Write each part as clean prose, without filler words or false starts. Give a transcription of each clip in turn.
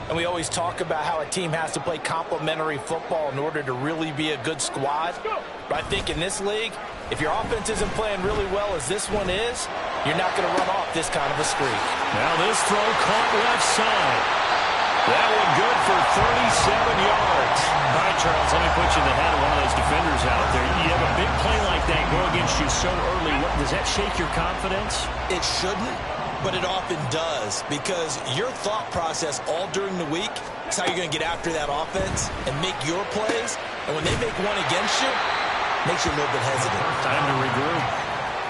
And we always talk about how a team has to play complementary football in order to really be a good squad. But I think in this league, if your offense isn't playing really well as this one is, you're not going to run off this kind of a streak. Now this throw caught left side. That one good for 37 yards. All right, Charles, let me put you in the head of one of those defenders out there. You have a big play like that go against you so early. Does that shake your confidence? It shouldn't, but it often does, because your thought process all during the week is how you're going to get after that offense and make your plays. And when they make one against you, it makes you a little bit hesitant. Time to regroup.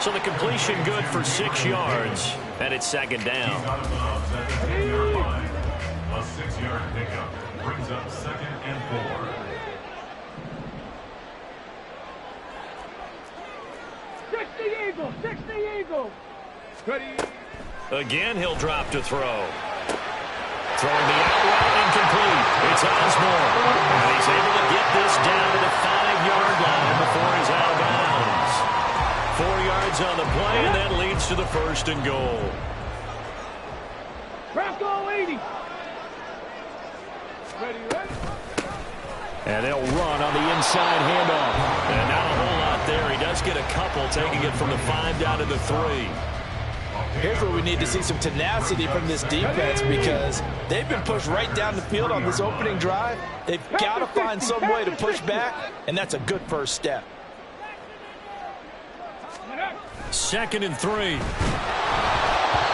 So the completion good for 6 yards, and it's second down. A 6-yard pickup brings up 2nd and 4. Six the Eagles! Six the Eagles! Again, he'll drop to throw. Throwing the out route incomplete. It's Osborne. And he's able to get this down to the 5-yard line before he's out of bounds. 4 yards on the play, and that leads to the 1st and goal. Draft all 80! And they'll run on the inside handoff. And not a whole lot there. He does get a couple, taking it from the 5 down to the 3. Here's where we need to see some tenacity from this defense, because they've been pushed right down the field on this opening drive. They've got to find some way to push back, and that's a good first step. 2nd and 3.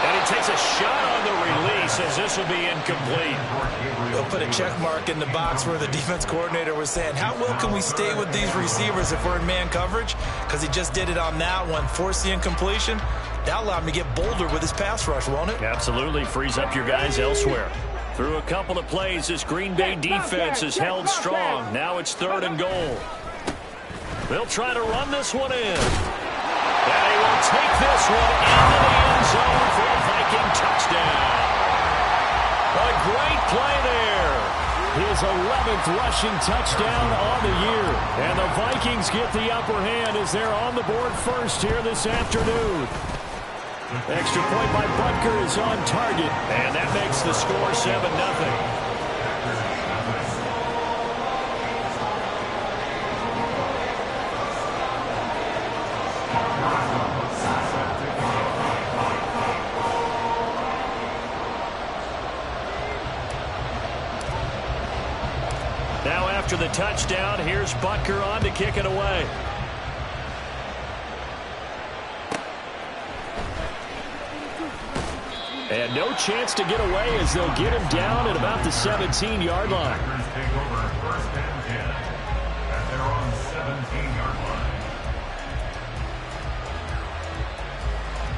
And he takes a shot on the release as this will be incomplete. They'll put a check mark in the box where the defense coordinator was saying, how well can we stay with these receivers if we're in man coverage? Because he just did it on that one, forced the incompletion. That'll allow him to get bolder with his pass rush, won't it? Absolutely. Frees up your guys elsewhere. Through a couple of plays, this Green Bay defense is held strong. Now it's 3rd and goal. They'll try to run this one in. And he will take this one into the end zone for a Viking touchdown. A great play there. His 11th rushing touchdown on the year. And the Vikings get the upper hand as they're on the board first here this afternoon. Extra point by Butker is on target. And that makes the score 7-0. Now after the touchdown, here's Butker on to kick it away. And no chance to get away as they'll get him down at about the 17-yard line. Take over 1st and 10 at their own 17-yard line.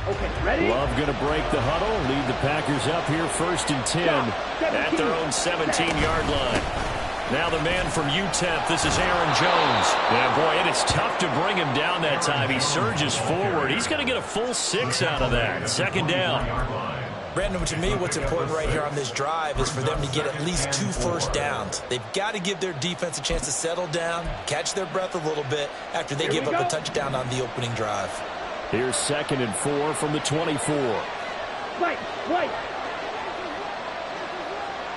Okay, ready? Love going to break the huddle, lead the Packers up here 1st and 10 at their own 17-yard line. Now the man from UTEP, this is Aaron Jones. Yeah, boy, and it's tough to bring him down that time. He surges forward. He's going to get a full 6 out of that. 2nd down. Brandon, to me, what's important right here on this drive is for them to get at least 2 first downs. They've got to give their defense a chance to settle down, catch their breath a little bit after they give up a touchdown on the opening drive. Here's 2nd and 4 from the 24. Right, right.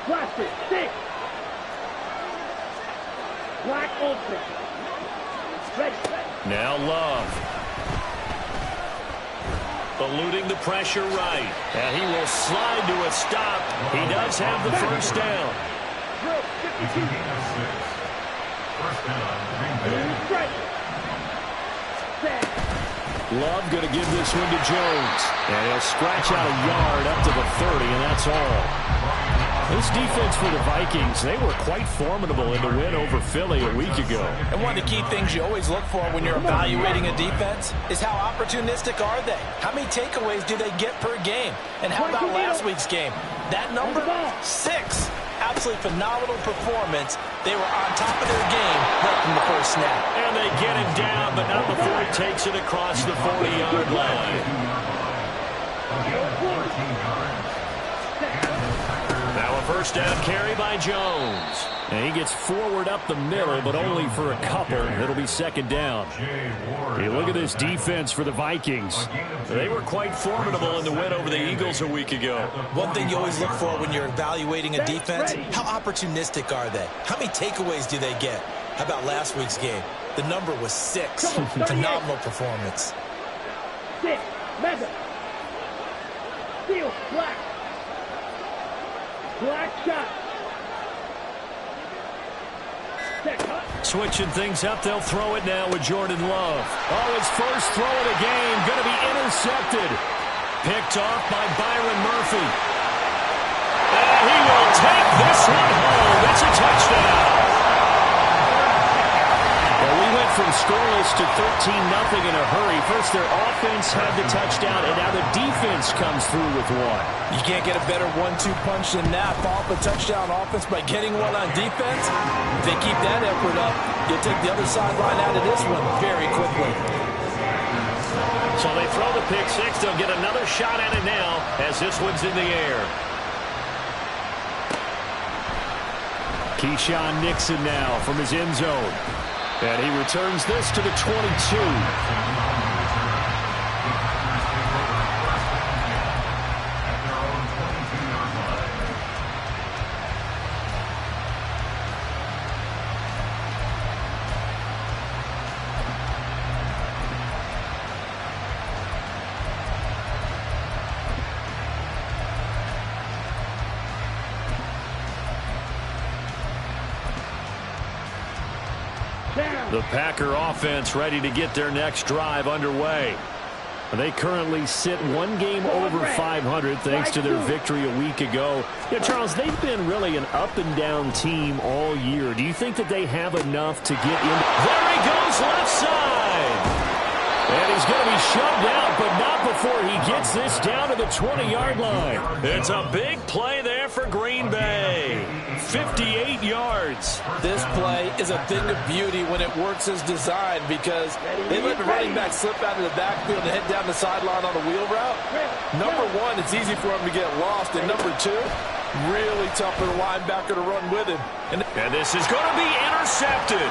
Plastic, stick. Black open. Ready. Now Love. Eluding the pressure right. And he will slide to a stop. He does have the 1st down. It's a gain of 6. 1st down, Green Bay. Love going to give this one to Jones. And he'll scratch out a yard up to the 30, and that's all. This defense for the Vikings, they were quite formidable in the win over Philly a week ago. And one of the key things you always look for when you're evaluating a defense is how opportunistic are they? How many takeaways do they get per game? And how about last week's game? That number, 6. Absolutely phenomenal performance. They were on top of their game right from the first snap. And they get him down, but not before he takes it across the 40-yard line. Now a first down carry by Jones. And he gets forward up the middle, but only for a couple. It'll be second down. Hey, look at this defense for the Vikings. They were quite formidable in the win over the Eagles a week ago. One thing you always look for when you're evaluating a defense, how opportunistic are they? How many takeaways do they get? How about last week's game? The number was 6. Phenomenal performance. 6. Madden. Steal. Black. Black shot. Switching things up, they'll throw it now with Jordan Love. Oh, his first throw of the game, going to be intercepted. Picked off by Byron Murphy. And he will take this one home. It's a touchdown. Well, we went from scoreless to 13-0 in a hurry. First, their offense had the touchdown, and now the defense comes through with one. You can't get a better 1-2 punch than that. Follow up a touchdown offense by getting one on defense. If they keep that effort up, you'll take the other sideline out of this one very quickly. So they throw the pick six. They'll get another shot at it now as this one's in the air. Keyshawn Nixon now from his end zone. And he returns this to the 22. The Packer offense ready to get their next drive underway. They currently sit one game over 500 thanks to their victory a week ago. Yeah, Charles, they've been really an up-and-down team all year. Do you think that they have enough to get in? There he goes, left side. And he's going to be shoved out, but not before he gets this down to the 20-yard line. It's a big play there for Green Bay. 58 yards. This play is a thing of beauty when it works as designed because they let the running back slip out of the backfield and head down the sideline on a wheel route. Number one, it's easy for him to get lost. And number two, really tough for the linebacker to run with him. And this is going to be intercepted.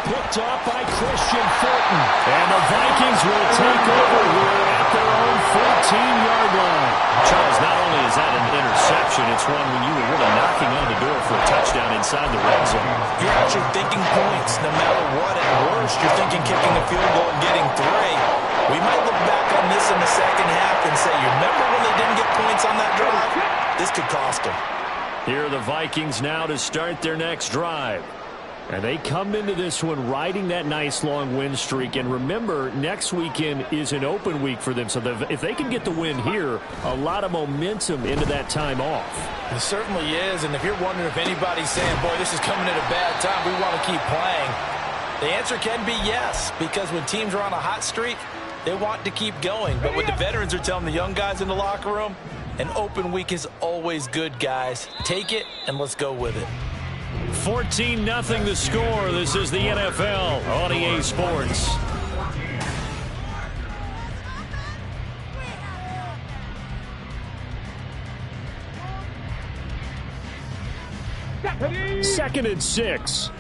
Picked off by Christian Fulton. And the Vikings will take over here at their own 14-yard line. Charles, not only is that an interception, it's one when you were really knocking on the door for a touchdown inside the red zone. You're actually thinking points no matter what. At worst, you're thinking kicking a field goal and getting 3. We might look back on this in the second half and say, you remember when they didn't get points on that drive? This could cost them. Here are the Vikings now to start their next drive. And they come into this one riding that nice long win streak. And remember, next weekend is an open week for them. So if they can get the win here, a lot of momentum into that time off. It certainly is. And if you're wondering if anybody's saying, boy, this is coming at a bad time, we want to keep playing, the answer can be yes. Because when teams are on a hot streak, they want to keep going. But what the veterans are telling the young guys in the locker room, an open week is always good, guys. Take it and let's go with it. 14-0 the score. This is the NFL on EA Sports. Second and 6.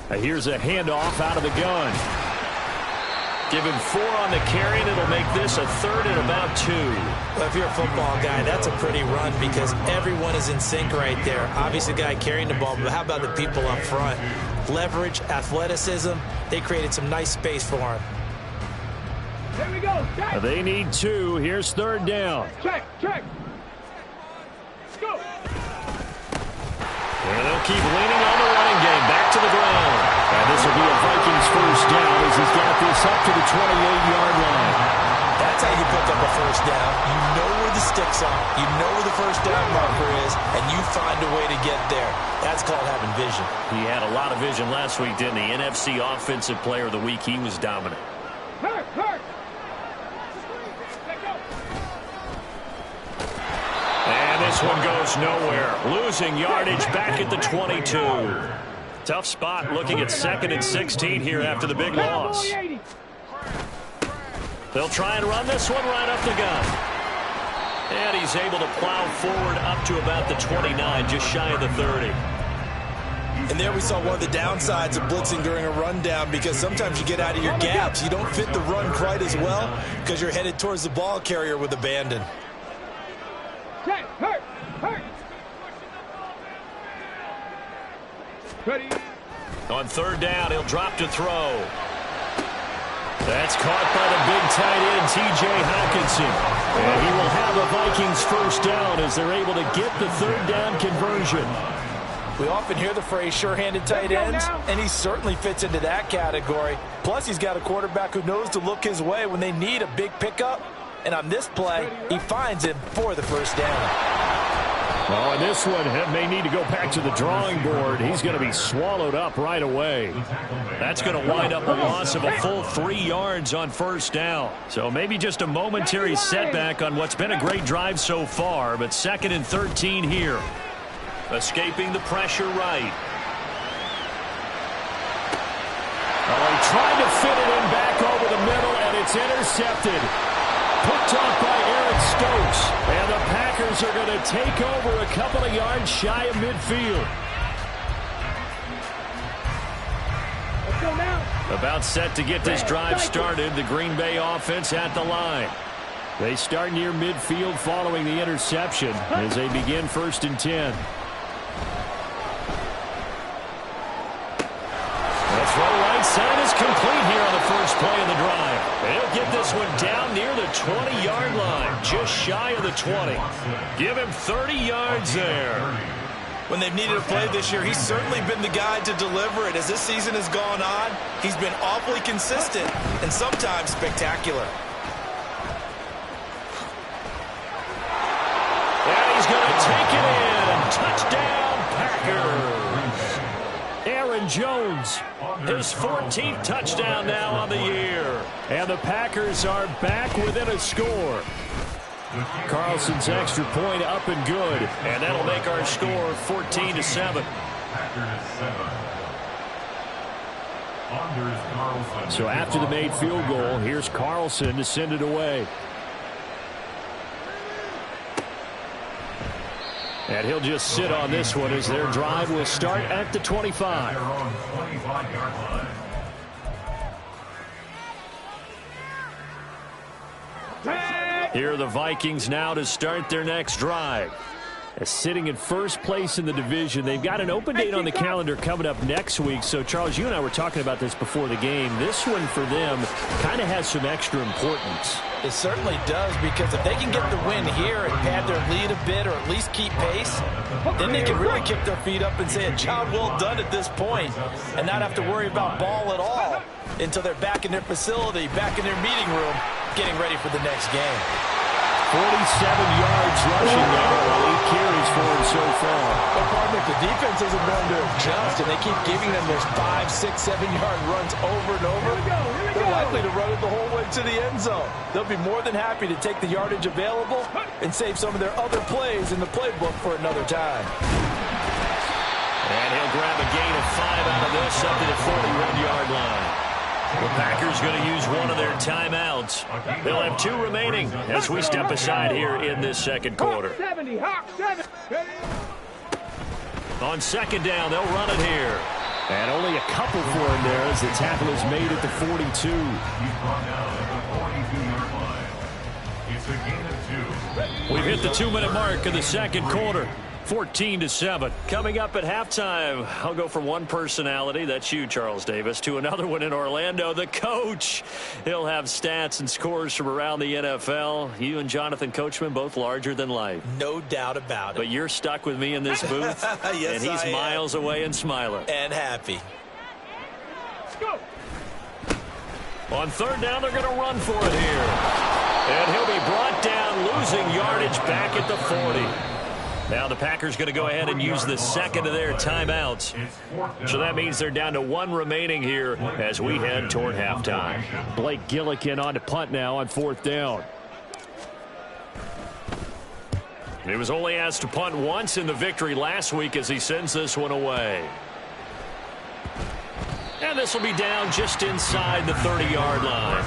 Here's a handoff out of the gun. Give him 4 on the carry, and it'll make this a 3rd and about 2. Well, if you're a football guy, that's a pretty run because everyone is in sync right there. Obviously, the guy carrying the ball, but how about the people up front? Leverage, athleticism, they created some nice space for him. Here we go. Check. They need 2. Here's 3rd down. Check. Let's go. And they'll keep leaning on the running game. Back to the ground. And this will be a Vikings first down as he's got this up to the 28-yard line. That's how you pick up a first down. You know where the sticks are. You know where the first down marker is, and you find a way to get there. That's called having vision. He had a lot of vision last week, didn't he? NFC Offensive Player of the Week. He was dominant. Hurt. And this one goes nowhere. Losing yardage back at the 22. Tough spot looking at 2nd and 16 here after the big loss. They'll try and run this one right up the gut. And he's able to plow forward up to about the 29, just shy of the 30. And there we saw one of the downsides of blitzing during a rundown, because sometimes you get out of your gaps. You don't fit the run quite as well because you're headed towards the ball carrier with abandon. Check. Hurt. Ready. On third down, he'll drop to throw. That's caught by the big tight end, T.J. Hawkinson. And he will have a Vikings first down as they're able to get the third down conversion. We often hear the phrase sure-handed tight ends, and he certainly fits into that category. Plus, he's got a quarterback who knows to look his way when they need a big pickup. And on this play, he finds him for the first down. Oh, and this one may need to go back to the drawing board. He's going to be swallowed up right away. That's going to wind up a loss of a full 3 yards on first down. So maybe just a momentary setback on what's been a great drive so far, but 2nd and 13 here. Escaping the pressure right. Oh, he tried to fit it in back over the middle, and it's intercepted. Picked off by Eric Stokes. And the Packers are going to take over a couple of yards shy of midfield. Let's go now. About set to get this drive started. The Green Bay offense at the line. They start near midfield following the interception as they begin 1st and 10. The throw right side is complete here on the first play of the drive. They'll get this one down near the 20-yard line, just shy of the 20. Give him 30 yards there. When they've needed a play this year, he's certainly been the guy to deliver it. As this season has gone on, he's been awfully consistent and sometimes spectacular. And he's going to take it in. Touchdown, Packers. Aaron Jones, his 14th touchdown now on the year. And the Packers are back within a score. Carlson's extra point up and good. And that'll make our score 14-7. So after the made field goal, here's Carlson to send it away. And he'll just sit on this one as their drive will start at the 25. Here are the Vikings now to start their next drive. Sitting in first place in the division. They've got an open date on the calendar coming up next week. So, Charles, you and I were talking about this before the game. This one for them kind of has some extra importance. It certainly does, because if they can get the win here and pad their lead a bit or at least keep pace, then they can really kick their feet up and say a job well done at this point and not have to worry about ball at all until they're back in their facility, back in their meeting room, getting ready for the next game. 47 yards rushing there. 8 carries for him so far. But partner, the defense isn't going to adjust, and they keep giving them those 5, 6, 7-yard runs over and over. They're likely to run it the whole way to the end zone. They'll be more than happy to take the yardage available and save some of their other plays in the playbook for another time. And he'll grab a gain of 5 out of this up to the 41-yard line. The Packers going to use one of their timeouts. They'll have 2 remaining as we step aside here in this second quarter. On second down, they'll run it here. And only a couple for him there as the tackle is made at the 42. He's brought down at the 42-yard line. It's a gain of 2. We've hit the 2-minute mark of the second quarter. 14-7. Coming up at halftime, I'll go from one personality, that's you, Charles Davis, to another one in Orlando, the coach. He'll have stats and scores from around the NFL. You and Jonathan Coachman, both larger than life. No doubt about it. But you're stuck with me in this booth, yes, and he's miles away and smiling. And happy. Let's go. On third down, they're going to run for it here. And he'll be brought down, losing yardage back at the 40. Now the Packers going to go ahead and use the second of their timeouts. So that means they're down to 1 remaining here as we head toward halftime. Blake Gillikin on to punt now on 4th down. He was only asked to punt once in the victory last week as he sends this one away. And this will be down just inside the 30-yard line.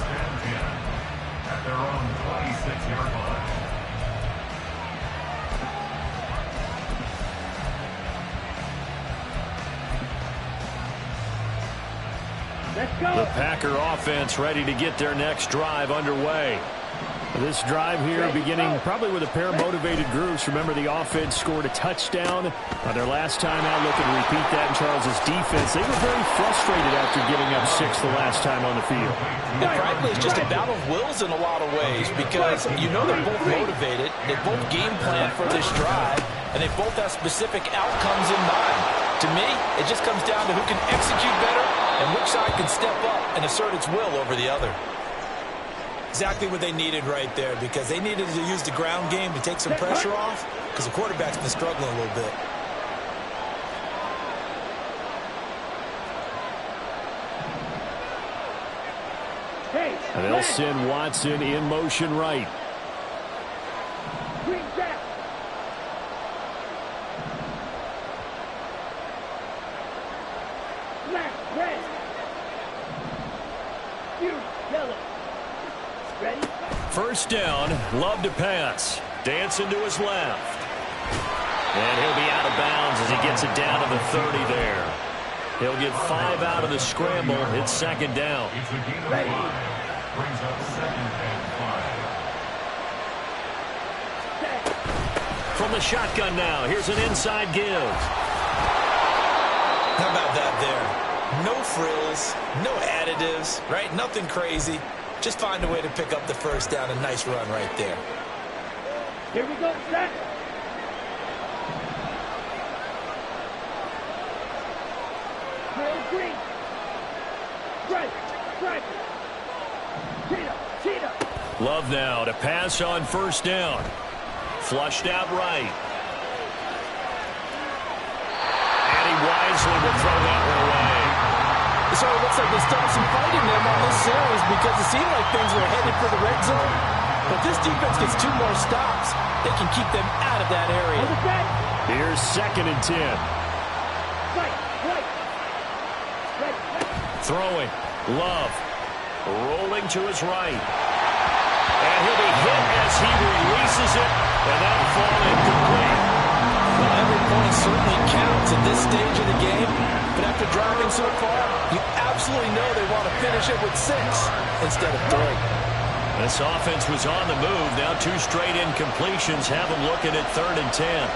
The Packer offense ready to get their next drive underway. This drive here beginning probably with a pair of motivated groups. Remember, the offense scored a touchdown on their last time out. Looking to repeat that in Charles's defense. They were very frustrated after giving up 6 the last time on the field. And frankly, it's just a battle of wills in a lot of ways because you know they're both motivated. They both game plan for this drive, and they both have specific outcomes in mind. To me, it just comes down to who can execute better and which side can step up and assert its will over the other. Exactly what they needed right there because they needed to use the ground game to take some pressure off because the quarterback's been struggling a little bit. And they'll send Watson in motion right. Green jack. Black, red. You, yellow. Ready? First down, Love to pass. Dancing to his left. And he'll be out of bounds as he gets it down to the 30 there. He'll get 5 out of the scramble. It's second down. It's a gain of 5. Brings up 2nd and 5. From the shotgun now, here's an inside give. How about that there? No frills, no additives, right? Nothing crazy. Just find a way to pick up the first down. A nice run right there. Here we go, set. Trail green. Strike. Cheetah. Love now to pass on first down. Flushed out right. And he wisely will throw that one away. So it looks like they started some fighting them on this series because it seemed like things were headed for the red zone. But this defense gets 2 more stops. They can keep them out of that area. Here's 2nd and 10. Right. Throwing. Love. Rolling to his right. And he'll be hit as he releases it. And that'll fall incomplete. Well, every point certainly counts at this stage of the game. But after driving so far, you absolutely know they want to finish it with 6 instead of 3. This offense was on the move. Now 2 straight incompletions have them looking at 3rd and 10.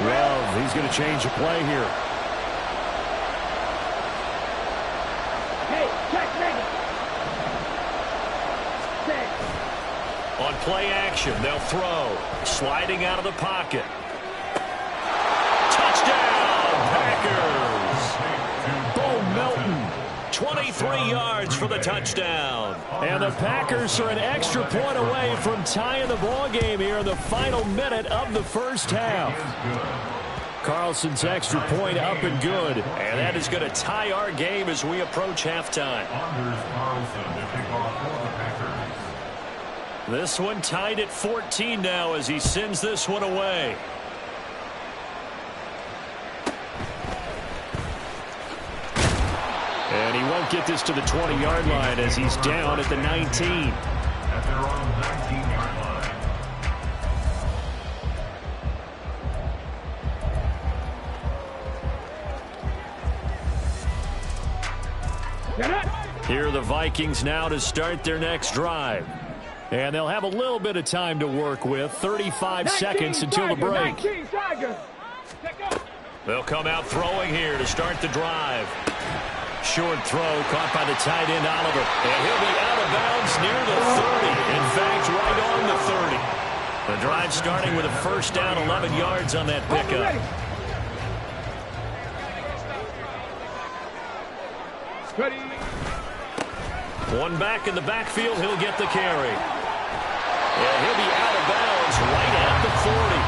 Well, he's going to change the play here. Hey, check negative. On play action, they'll throw. Sliding out of the pocket. Touchdown, Packers! Bo Melton, 23 yards for the touchdown. And the Packers are an extra point away from tying the ball game here in the final minute of the first half. Carlson's extra point up and good. And that is going to tie our game as we approach halftime. Anders Carlson to kick off for the Packers. This one tied at 14 now as he sends this one away. And he won't get this to the 20-yard line as he's down at the 19. At their own 19-yard line. Here are the Vikings now to start their next drive. And they'll have a little bit of time to work with. 35 seconds until the break. They'll come out throwing here to start the drive. Short throw caught by the tight end Oliver. And he'll be out of bounds near the 30. In fact, right on the 30. The drive starting with a first down, 11 yards on that pickup. Ready. One back in the backfield, he'll get the carry. And he'll be out of bounds right at the 40.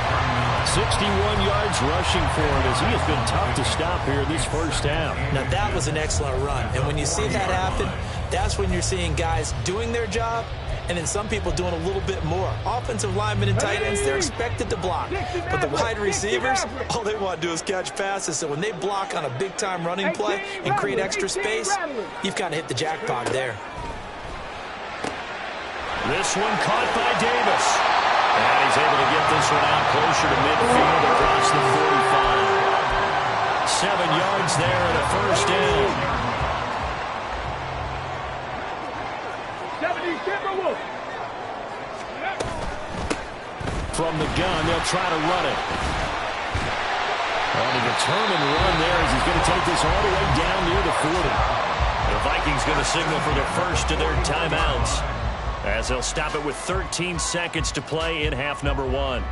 61 yards rushing for it as he has been tough to stop here this first half. Now that was an excellent run. And when you see that happen, that's when you're seeing guys doing their job and then some people doing a little bit more. Offensive linemen and tight ends, they're expected to block. But the wide receivers, all they want to do is catch passes. So when they block on a big-time running play and create extra space, you've kind of hit the jackpot there. This one caught by Davis. And he's able to get this one out closer to midfield across the 45. 7 yards there and a first down. 70 Timberwolves. From the gun, they'll try to run it. On a determined run there as he's going to take this all the way down near the 40. The Vikings going to signal for the first of their timeouts as they'll stop it with 13 seconds to play in half number 1.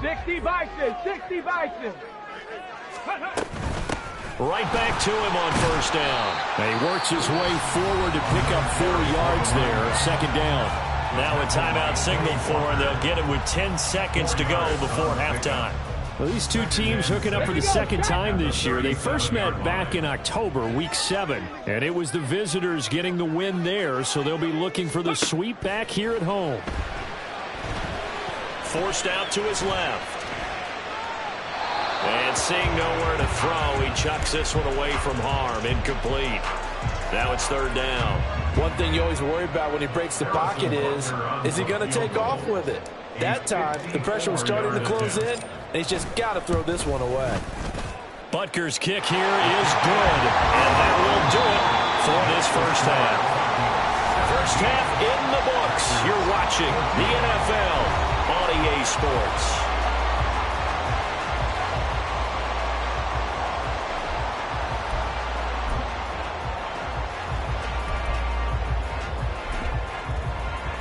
60 Bison, 60 Bison. Right back to him on first down. And he works his way forward to pick up 4 yards there, second down. Now a timeout signal for him. They'll get it with 10 seconds to go before halftime. Well, these two teams hooking up for the second time this year. They first met back in October, week 7, and it was the visitors getting the win there, so they'll be looking for the sweep back here at home. Forced out to his left. And seeing nowhere to throw, he chucks this one away from harm. Incomplete. Now it's third down. One thing you always worry about when he breaks the pocket is he going to take off with it? That time, the pressure was starting to close in, and he's just got to throw this one away. Butker's kick here is good, and that will do it for this first half. First half in the books. You're watching the NFL on EA Sports.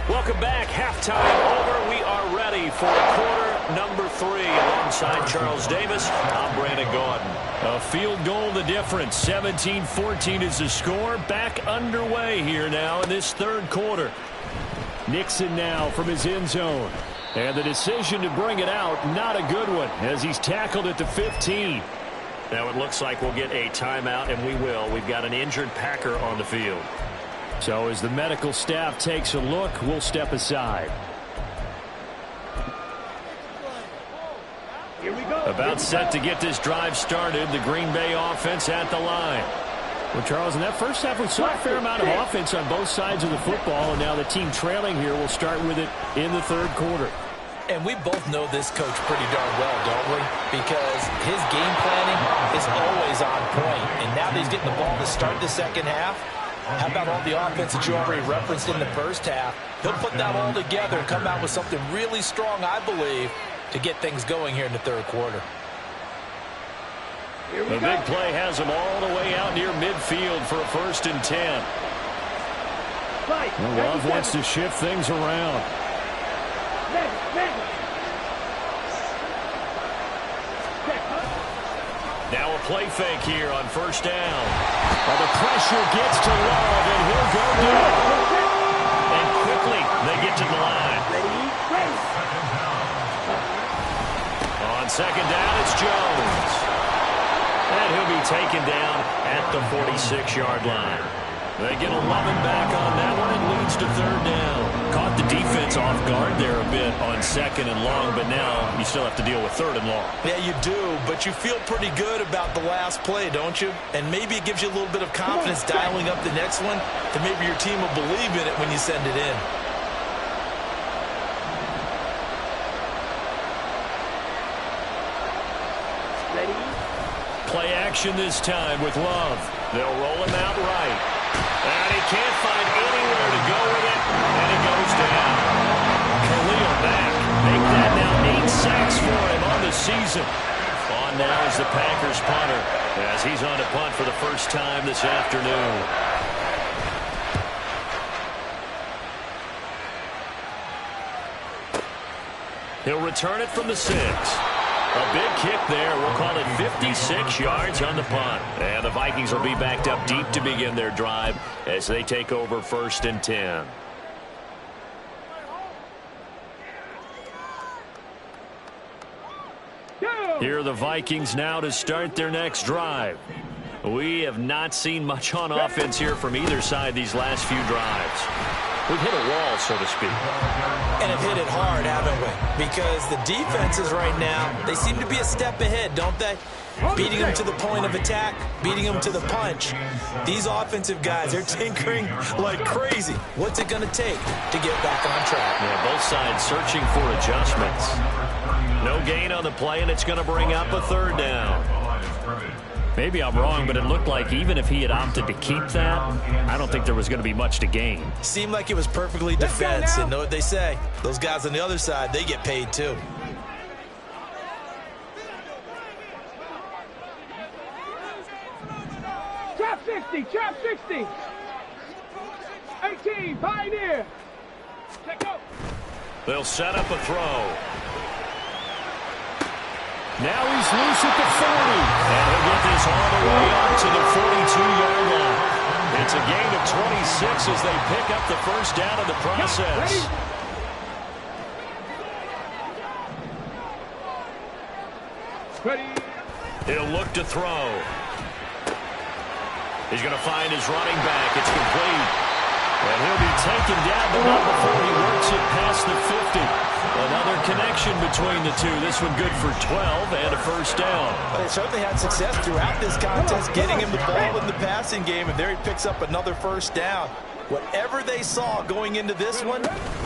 Welcome back. Halftime over. We are ready for quarter number 3. Alongside Charles Davis, I'm Brandon Gordon. A field goal the difference. 17-14 is the score. Back underway here now in this third quarter. Nixon now from his end zone. And the decision to bring it out, not a good one, as he's tackled at the 15. Now it looks like we'll get a timeout, and we will. We've got an injured Packer on the field. So as the medical staff takes a look, we'll step aside. Here we go. About set to get this drive started. The Green Bay offense at the line. Well, Charles, in that first half, we saw a fair amount of offense on both sides of the football, and now the team trailing here will start with it in the third quarter. And we both know this coach pretty darn well, don't we? Because his game planning is always on point. And now that he's getting the ball to start the second half, how about all the offense that you already referenced in the first half? He'll put that all together and come out with something really strong, I believe, to get things going here in the third quarter. The big play has him all the way out near midfield for a 1st and 10. Love wants to shift things around. Now a play fake here on first down. Well, the pressure gets to Love, and he'll go down. And quickly, they get to the line. On second down, it's Jones. And he'll be taken down at the 46-yard line. They get 11 back on that one. It leads to third down. Caught the defense off guard there a bit on second and long, but now you still have to deal with third and long. Yeah, you do, but you feel pretty good about the last play, don't you? And maybe it gives you a little bit of confidence dialing up the next one that maybe your team will believe in it when you send it in. Play action this time with Love. They'll roll him out right. And he can't find anywhere to go with it, and he goes down. Khalil back. Make that now 8 sacks for him on the season. On now is the Packers punter, as he's on to punt for the first time this afternoon. He'll return it from the 6. A big kick there. We'll call it 56 yards on the punt. And the Vikings will be backed up deep to begin their drive as they take over 1st and 10. Here are the Vikings now to start their next drive. We have not seen much on offense here from either side these last few drives. We've hit a wall, so to speak. And have hit it hard, haven't we? Because the defenses right now, they seem to be a step ahead, don't they? beating them to the point of attack, beating them to the punch. These offensive guys, they're tinkering like crazy. What's it going to take to get back on track? Yeah, both sides searching for adjustments. No gain on the play, and it's going to bring up a third down. Maybe I'm wrong, but it looked like even if he had opted to keep that, I don't think there was going to be much to gain. Seemed like it was perfectly defense, and know what they say. Those guys on the other side, they get paid too. Trap 60, trap 60. 18, Pioneer. Check go. They'll set up a throw. Now he's loose at the 40. And he'll get this all the way up to the 42-yard line. It's a gain of 26 as they pick up the first down in the process. Ready. He'll look to throw. He's going to find his running back. It's complete. And he'll be taken down, but not before he works it past the 50. Another connection between the two. This one good for 12 and a first down. They certainly had success throughout this contest, getting him the ball in the passing game, and there he picks up another first down. Whatever they saw going into this one,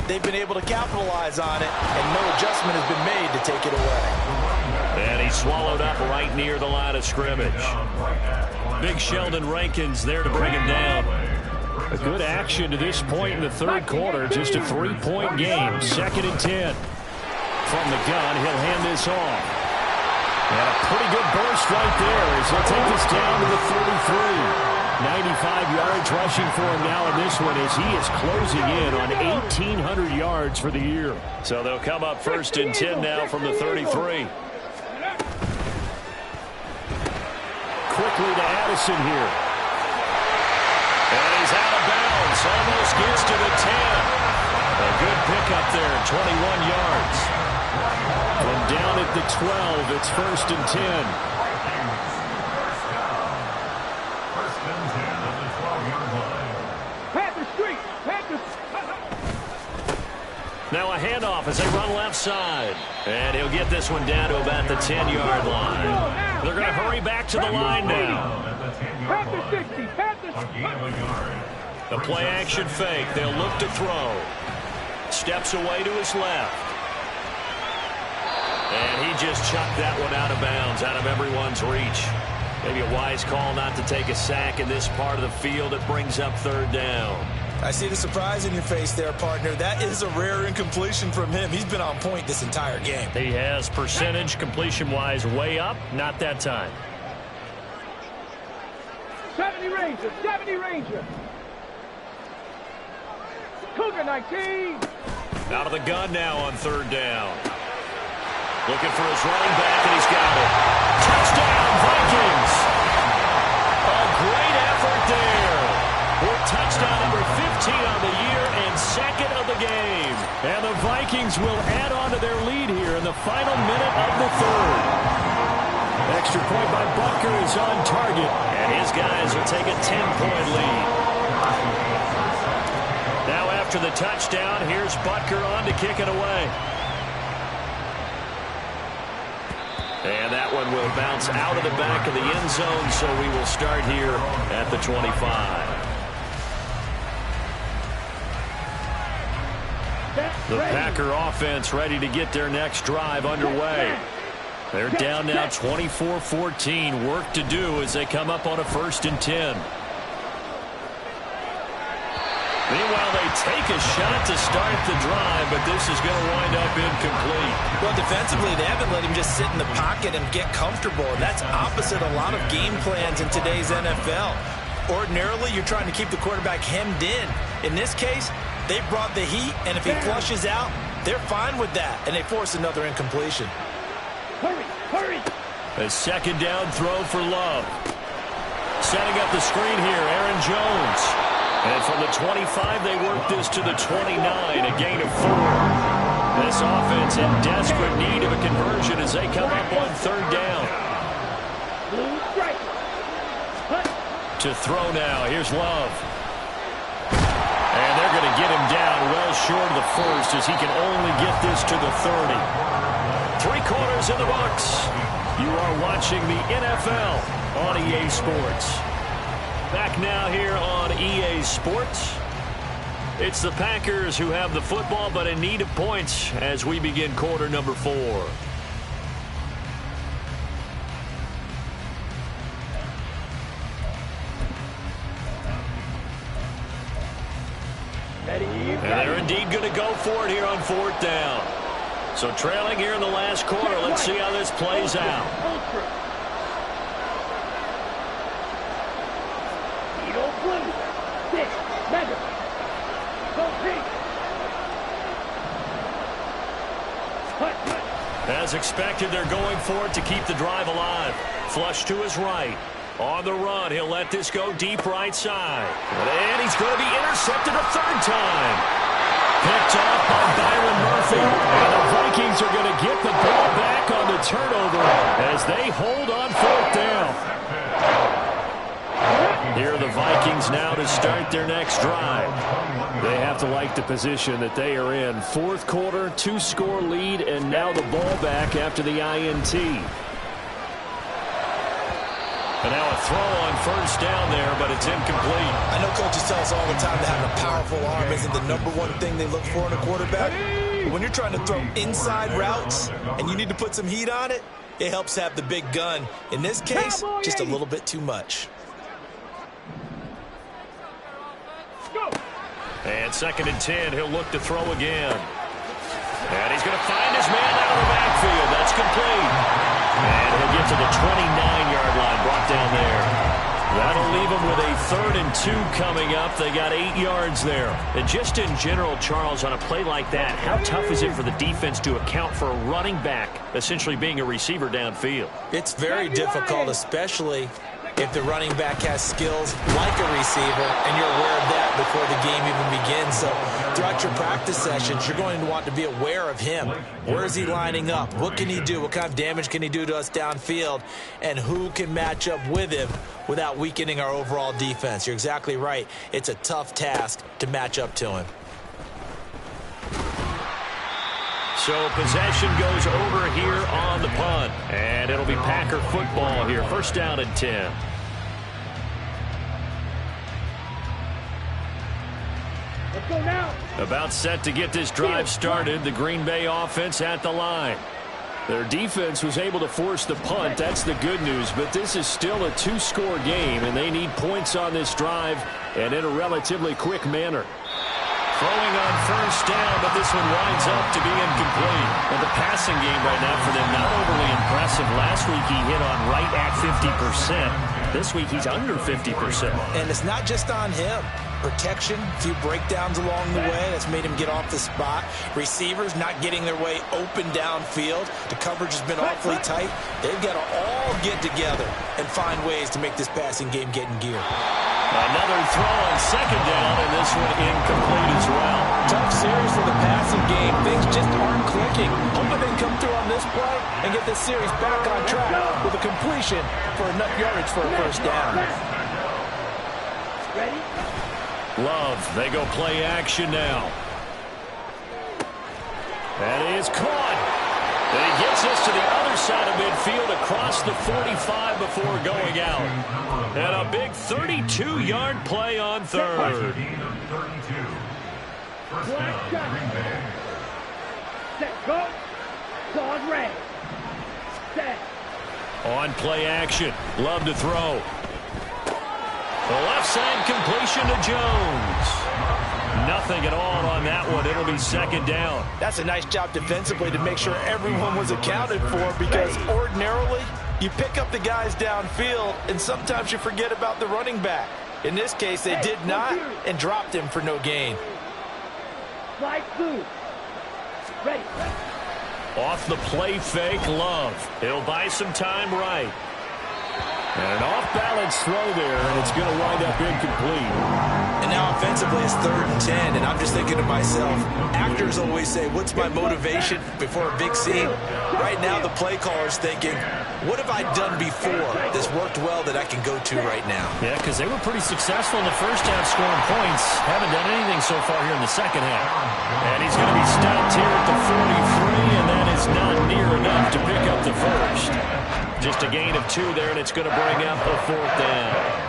they've been able to capitalize on it, and no adjustment has been made to take it away. And he's swallowed up right near the line of scrimmage. Big Sheldon Rankins there to bring him down. A good action to this point in the third quarter. Just a 3-point game. 2nd and 10. From the gun, he'll hand this off. And a pretty good burst right there as he'll take this down to the 33. 95 yards rushing for him now in this one as he is closing in on 1,800 yards for the year. So they'll come up 1st and 10 now from the 33. Quickly to Addison here. And he's out of bounds. Almost gets to the 10. A good pickup there, 21 yards. And down at the 12, it's 1st and 10. Now a handoff as they run left side. And he'll get this one down to about the 10-yard line. They're going to hurry back to the line now. The play-action fake. They'll look to throw. Steps away to his left. And he just chucked that one out of bounds, out of everyone's reach. Maybe a wise call not to take a sack in this part of the field. It brings up 3rd down. I see the surprise in your face there, partner. That is a rare incompletion from him. He's been on point this entire game. He has percentage completion-wise way up. Not that time. 70 Ranger, 70 Ranger. Cougar 19. Out of the gun now on 3rd down. Looking for his running back, and he's got it. Touchdown, Vikings. A great effort there. With touchdown number 15 on the year and 2nd of the game. And the Vikings will add on to their lead here in the final minute of the 3rd. Extra point by Butker is on target. And his guys will take a 10-point lead. Now after the touchdown, here's Butker on to kick it away. And that one will bounce out of the back of the end zone, so we will start here at the 25. The Packer offense ready to get their next drive underway. They're down now 24-14. Work to do as they come up on a 1st and 10. Meanwhile, they take a shot to start the drive, but this is going to wind up incomplete. Well, defensively, they haven't let him just sit in the pocket and get comfortable, and that's opposite a lot of game plans in today's NFL. Ordinarily, you're trying to keep the quarterback hemmed in. In this case, they brought the heat, and if he flushes out, they're fine with that, and they force another incompletion. Hurry, hurry. A 2nd down throw for Love. Setting up the screen here, Aaron Jones. And from the 25, they work this to the 29, a gain of 4. This offense in desperate need of a conversion as they come up on 3rd down. To throw now, here's Love. And they're going to get him down well short of the 1st as he can only get this to the 30. 3 quarters in the books. You are watching the NFL on EA Sports. Back now here on EA Sports. It's the Packers who have the football, but in need of points as we begin quarter number 4. And they're indeed going to go for it here on 4th down. So trailing here in the last quarter. Let's see how this plays out. As expected, they're going for it to keep the drive alive. Flush to his right. On the run, he'll let this go deep right side. And he's going to be intercepted a 3rd time. Picked off by Byron Murphy. And the Vikings are going to get the ball back on the turnover as they hold on 4th down. Here are the Vikings now to start their next drive. They have to like the position that they are in. 4th quarter, 2-score lead, and now the ball back after the INT. And now a throw on 1st down there, but it's incomplete. I know coaches tell us all the time that having a powerful arm isn't the #1 thing they look for in a quarterback. But when you're trying to throw inside routes and you need to put some heat on it, it helps have the big gun. In this case, just a little bit too much. And 2nd and 10, he'll look to throw again. And he's going to find his man out of the backfield. That's complete. And he'll get to the 29-yard line, brought down there. That'll leave him with a 3rd and 2 coming up. They got 8 yards there. And just in general, Charles, on a play like that, how tough is it for the defense to account for a running back essentially being a receiver downfield? It's very difficult, especially if the running back has skills like a receiver, and you're aware of that before the game even begins. So throughout your practice sessions, you're going to want to be aware of him. Where is he lining up? What can he do? What kind of damage can he do to us downfield? And who can match up with him without weakening our overall defense? You're exactly right. It's a tough task to match up to him. So possession goes over here on the punt. And it'll be Packer football here. 1st down and 10. Let's go now. About set to get this drive started. The Green Bay offense at the line. Their defense was able to force the punt. That's the good news. But this is still a 2-score game, and they need points on this drive and in a relatively quick manner. Throwing on 1st down, but this one winds up to be incomplete. And the passing game right now for them not overly impressive. Last week he hit on right at 50%. This week he's under 50%. And it's not just on him. Protection, a few breakdowns along the way. That's made him get off the spot. Receivers not getting their way open downfield. The coverage has been awfully tight. They've got to all get together and find ways to make this passing game get in gear. Another throw on 2nd down, and this one incomplete as well. Tough series for the passing game. Things just aren't clicking. Hoping they come through on this play and get this series back on track with a completion for enough yardage for a 1st down. Ready? Love, they go play action now. That is caught. And he gets us to the other side of midfield across the 45 before going out. And a big 32-yard play on 3rd. Set, go. Dog red. Set. On play action. Love to throw. The left side completion to Jones. Nothing at all on that one. It'll be 2nd down. That's a nice job defensively to make sure everyone was accounted for, because ordinarily you pick up the guys downfield and sometimes you forget about the running back. In this case, they did not and dropped him for no gain. Slide through. Ready. Off the play fake, Love. He'll buy some time right. And an off-balance throw there, and it's going to wind up incomplete. And now offensively it's 3rd and 10, and I'm just thinking to myself, actors always say, what's my motivation before a big scene? Right now the play caller's thinking, what have I done before that's worked well that I can go to right now? Yeah, because they were pretty successful in the 1st half scoring points. Haven't done anything so far here in the 2nd half. And he's going to be stopped here at the 43, and that is not near enough to pick up the 1st. Just a gain of 2 there, and it's going to bring up a 4th down.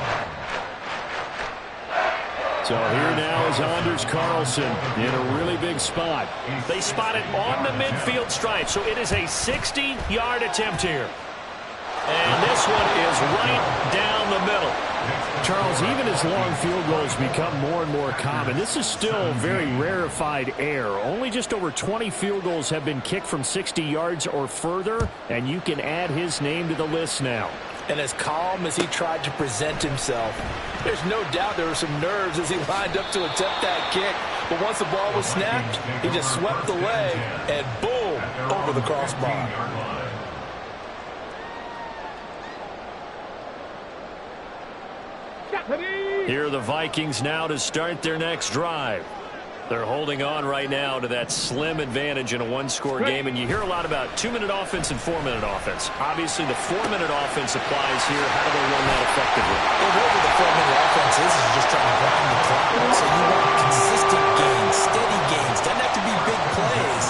So here now is Anders Carlson in a really big spot. They spot it on the midfield stripe, so it is a 60-yard attempt here. And this one is right down the middle. Charles, even as long field goals become more and more common, this is still very rarefied air. Only just over 20 field goals have been kicked from 60 yards or further, and you can add his name to the list now. And as calm as he tried to present himself, there's no doubt there were some nerves as he lined up to attempt that kick. But once the ball was snapped, he just swept the leg and boom, over the crossbar. Here are the Vikings now to start their next drive. They're holding on right now to that slim advantage in a one-score game, and you hear a lot about 2-minute offense and 4-minute offense. Obviously, the 4-minute offense applies here. How do they run that effectively? Well, whatever the 4-minute offense is just trying to grind the clock. So you want consistent gains, steady gains. Doesn't have to be big plays,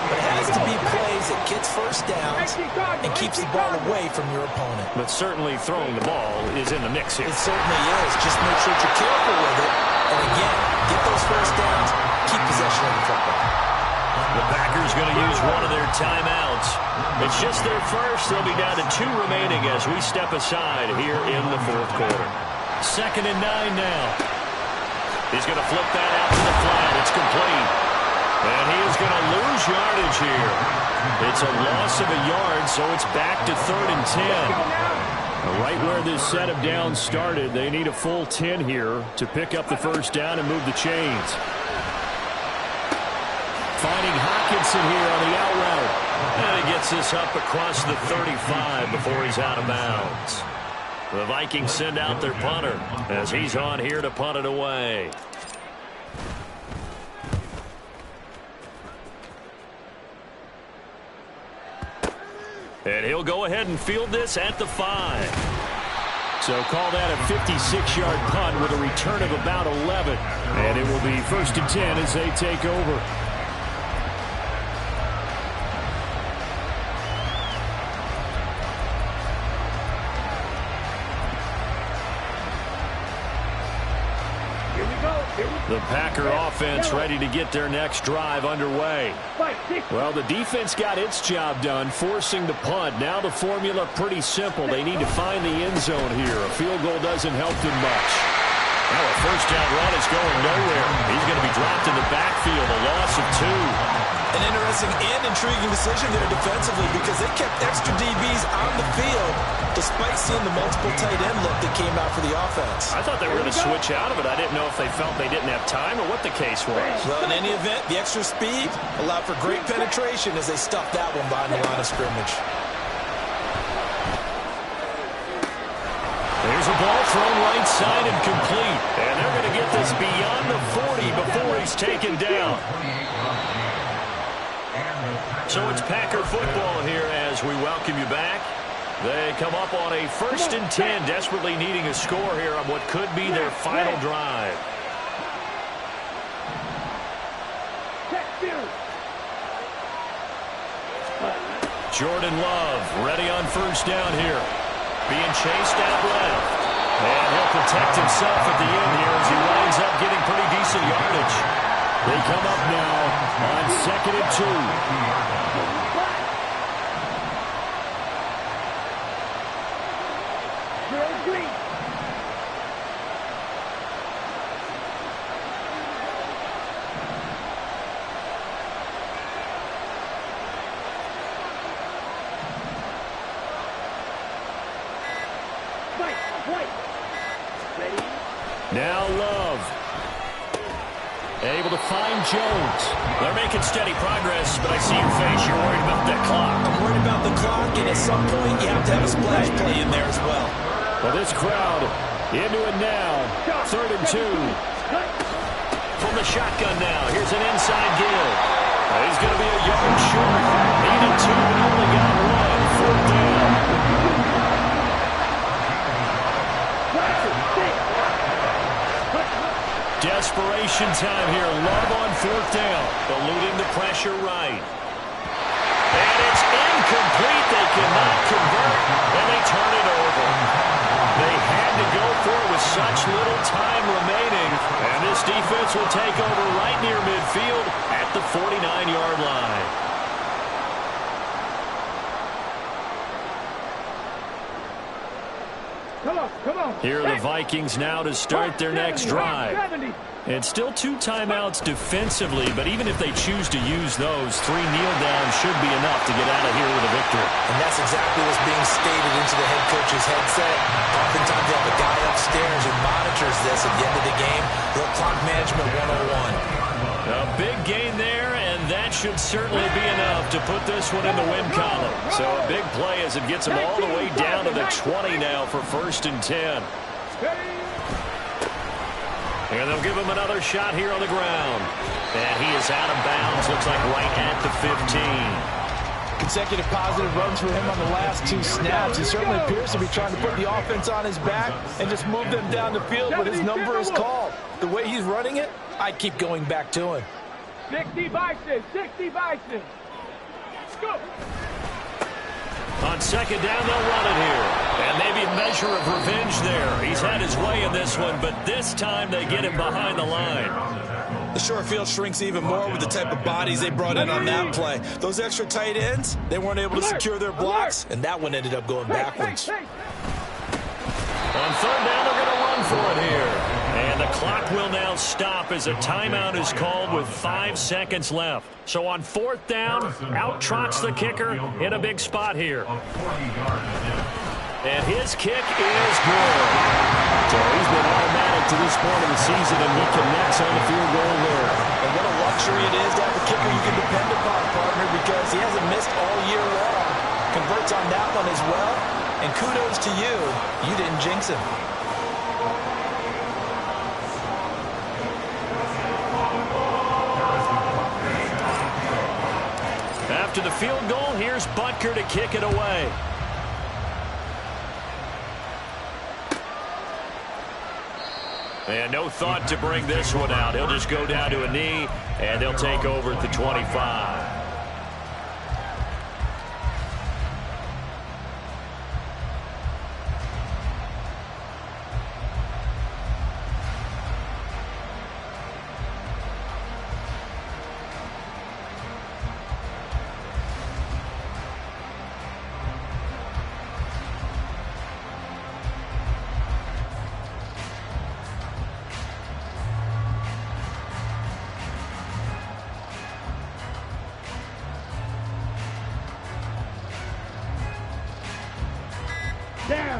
but it has to be plays that gets first downs and keeps the ball away from your opponent. But certainly throwing the ball is in the mix here. It certainly is. Just make sure you're careful with it. And again, get those first downs, keep possession of the football. The Packers going to use one of their timeouts. It's just their first. They'll be down to 2 remaining as we step aside here in the 4th quarter. 2nd and 9 now. He's going to flip that out to the flat. It's complete. And he is going to lose yardage here. It's a loss of a yard, so it's back to 3rd and 10. Right where this set of downs started, they need a full 10 here to pick up the first down and move the chains. Finding Hawkinson here on the out route. And he gets this up across the 35 before he's out of bounds. The Vikings send out their punter as he's on here to punt it away. And he'll go ahead and field this at the 5. So call that a 56-yard punt with a return of about 11. And it will be 1st and 10 as they take over. The Packer offense ready to get their next drive underway. Well, the defense got its job done, forcing the punt. Now the formula pretty simple. They need to find the end zone here. A field goal doesn't help them much. Now a first down run is going nowhere. He's going to be dropped in the backfield, a loss of 2. An interesting and intriguing decision there defensively because they kept extra DBs on the field despite seeing the multiple tight end look that came out for the offense. I thought they were going to switch out of it. I didn't know if they felt they didn't have time or what the case was. Well, in any event, the extra speed allowed for great penetration as they stuffed that one behind the line of scrimmage. There's a ball thrown right side and complete. And they're going to get this beyond the 40 before he's taken down. So it's Packer football here as we welcome you back. They come up on a 1st and 10, desperately needing a score here on what could be their final drive. Jordan Love ready on 1st down here. Being chased out left. And he'll protect himself at the end here as he winds up getting pretty decent yardage. They come up now on 2nd and 2. Now Love. Able to find Jones. They're making steady progress, but I see your face. You're worried about that clock. I'm worried about the clock, and at some point you have to have a splash play in there as well. Well, this crowd into it now. 3rd and 2. From the shotgun now. Here's an inside give. He's going to be a yard short. Needed 2, but only got 1. 4th down. Desperation time here. Love on 4th down. Eluding the pressure right. And it's incomplete. They cannot convert, and they turn it over. They had to go for it with such little time remaining, and this defense will take over right near midfield at the 49-yard line. Come on. Here are the Vikings now to start their next drive. It's still 2 timeouts defensively, but even if they choose to use those, 3 kneel downs should be enough to get out of here with a victory. And that's exactly what's being stated into the head coach's headset. Oftentimes they have a guy upstairs who monitors this at the end of the game. Little clock management 101. A big gain there, and that should certainly be enough to put this one in the win column. So a big play as it gets them all the way down to the 20 now for 1st and 10. And they'll give him another shot here on the ground. And he is out of bounds, looks like right at the 15. Consecutive positive runs for him on the last 2 snaps. He certainly appears to be trying to put the offense on his back and just move them down the field, but his number is called. The way he's running it, I'd keep going back to him. 60 Bison. Go. On 2nd down, they'll run it here. And maybe a measure of revenge there. He's had his way in this one, but this time they get him behind the line. The short field shrinks even more with the type of bodies they brought in on that play. Those extra tight ends, they weren't able to secure their blocks, and that one ended up going backwards. On 3rd down, they're going to run for it here. And the clock will now stop as a timeout is called with 5 seconds left. So on 4th down, out trots the kicker in a big spot here. And his kick is good. So he's been automatic to this point of the season, and he connects on the field goal there. And what a luxury it is to have a kicker you can depend upon, partner, because he hasn't missed all year long. Converts on that one as well. And kudos to you. You didn't jinx him. After the field goal, here's Butker to kick it away. And no thought to bring this one out. He'll just go down to a knee, and they'll take over at the 25. Down.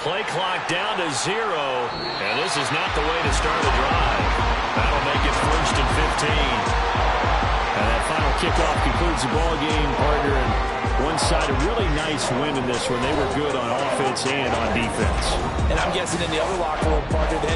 Play clock down to 0, and this is not the way to start a drive. That'll make it 1st and 15. And that final kickoff concludes the ball game, partner. And one side, a really nice win in this one. They were good on offense and on defense. And I'm guessing in the other locker room, partner, the head coach